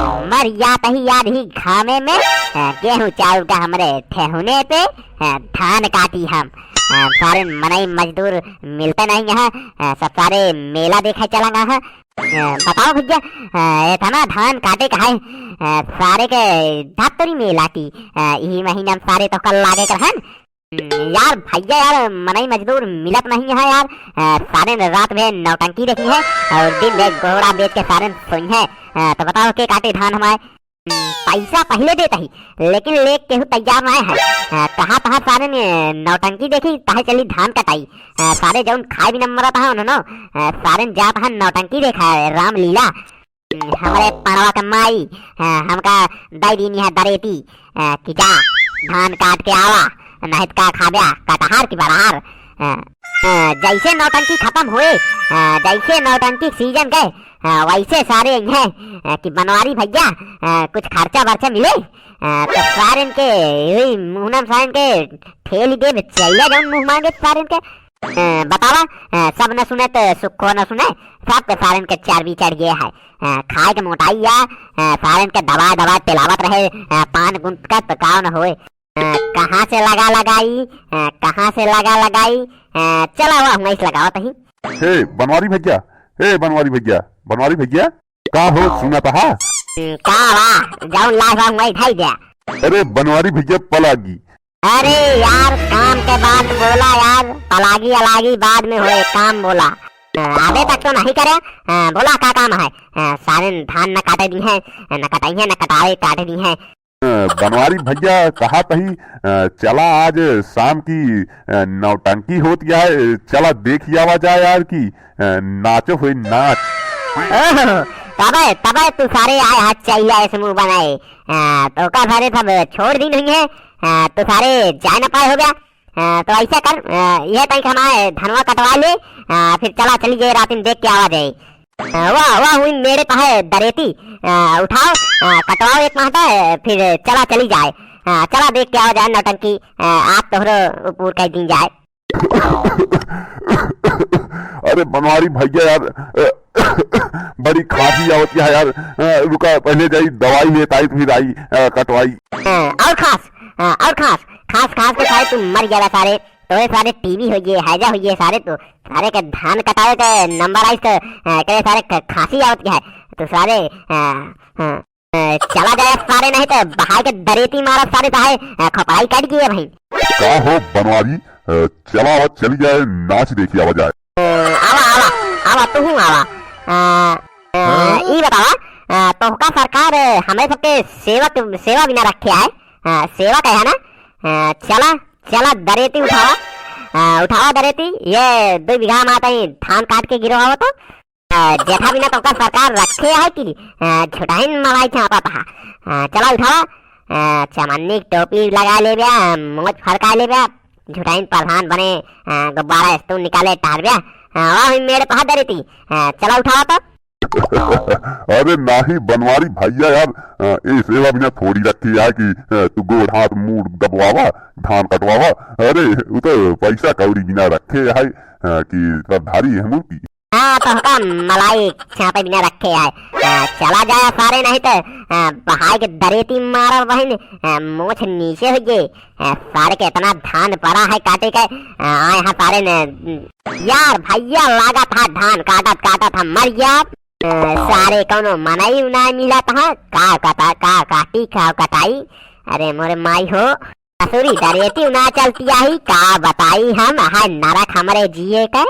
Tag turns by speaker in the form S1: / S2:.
S1: मर जात ही याद ही घामे में गेहूं चाउर का हमरे ठेहुने पे धान काटी हम। सारे मनई मजदूर मिलते नहीं यहाँ, सब सारे मेला देखे चला है। बताओ भैया इतना धान काटे का है, सारे के धातरी मेला की यही महीना में सारे तो कल लागे कर हन। यार भैया यार मनई मजदूर मिलत नहीं है यार, सारे रात में नौटंकी देखी है और दिन में घोड़ा बेच के सारे सोई है। तो बताओ के काटे धान हमारे पैसा पहले देता ही, लेकिन लेक केहू तैयार नहीं है। कहाँ कहाँ सारे ने नौटंकी देखी ताहे चली धान कटाई। सारे जौन खाए भी न मरत है उन्होंने सारे जात है नौटंकी देखा है रामलीला। हमारे पड़वा का माई हमका दाई दीनी है दरेती कि जा धान काट के आवा, नहीं का खाब्या कटहार की बरहार। जैसे नौटंकी खत्म हुए, जैसे नौटंकी सीजन गए, वैसे सारे हैं कि बनवारी भैया कुछ खर्चा वर्चा मिले तो सारे के मुहनम सारे के ठेली दे चाहिए जौन मुंह मांगे सारे के। बतावा सब न सुने तो सुखो न सुने, सब के सारे के चर्बी चढ़ गए है। खाए के मोटाई या सारे के दवा दवा तिलावत रहे, पान गुंत का तो काव न होए। कहाँ से लगा लगाई, कहाँ से लगा लगाई, चला हुआ मैं इस लगावत ही।
S2: हे बनवारी भैया, हे बनवारी भैया, बनवारी भैया का हो सुना था?
S1: का वाह जाऊं लाइव मैं ढाई दिया।
S2: अरे बनवारी भैया पलागी।
S1: अरे यार काम के बाद बोला यार, पलागी अलागी बाद में होए, काम बोला आधे तक तो नहीं करे। बोला का काम है? सारे धान न काटे दी है, न कटाई है, न कटाए काटे दी है।
S2: बनवारी भैया कहा तही चला आज शाम की नौटंकी होती है, चला देख आवा जाए यार की नाचो हुई नाच।
S1: तबे तबे तू सारे आए हाथ चाहिए ऐसे मुंह बनाए, तो का सारे सब छोड़ दी नहीं है, तो सारे जाए न पाए हो गया। तो ऐसा कर ये तक हमारे धनवा कटवा ले, फिर चला चली जाए रात में देख के आवा जाए। वाह वाह हुई मेरे पास दरेती, उठाओ कटवाओ एक महता, फिर चला चली जाए, चला देख के आ जाए नौटंकी, आप तोहरो ऊपर कह दी जाए।
S2: अरे बनवारी भैया यार बड़ी खांसी आवती है यार, रुका पहले जाई दवाई लेता आई फिर आई कटवाई।
S1: और खास और खास खास खास के सारे तुम मर गया सारे, तो ये सारे टीवी हो गए हैजा हो गए सारे, तो सारे के धान कटाए के नंबर आई तो करे सारे खांसी आवती है, तो सारे चला जाए सारे, नहीं तो बहाई के दरेती मारा सारे ताहे खपाई कट गई है भाई।
S2: का हो बनवारी चला आवा चली जाए नाच देखी आवा जाए।
S1: आवा आवा आवा तू हूँ आवा। ये बतावा तो का सरकार हमें सबके सेवा बिना रखे है, सेवा कहे है ना। चला चला दरेती उठावा, उठावा दरेती, ये 2 बीघा माता ही धान काट के गिरो हो तो जेठा बिना तो का सरकार रखे है कि झुटाइन मलाई छापा था। चला उठावा, चमन्नी टोपी लगा ले बिया, मोच फड़का ले बिया, झुटाइन प्रधान बने, गुब्बारा स्तून निकाले टार बिया, वाह मेरे पास दरेती, चला उठावा तो।
S2: अरे नाही बनवारी भैया यार ये सेवा बिना थोड़ी रखी है कि तू गोड़ हाथ मुंह दबवावा धान कटवावा। अरे वो तो पैसा कौड़ी बिना रखे है कि सरदारी है मुर्गी।
S1: हाँ तो का मलाई छापे बिना रखे है, चला जाए सारे, नहीं तो बहाई के दरेती मारा बहन मोछ नीचे हो गए। सारे के इतना धान पड़ा है काटे के आए हैं सारे ने। यार भैया लागा था धान काटत काटत हम मर गया, सारे कौनो मनाई उनाई मिला था का कटा का काटी का कटाई। अरे मोरे माई हो ससुरी दरेती उना चलती आई का बताई हम है नरक हमरे जिए के।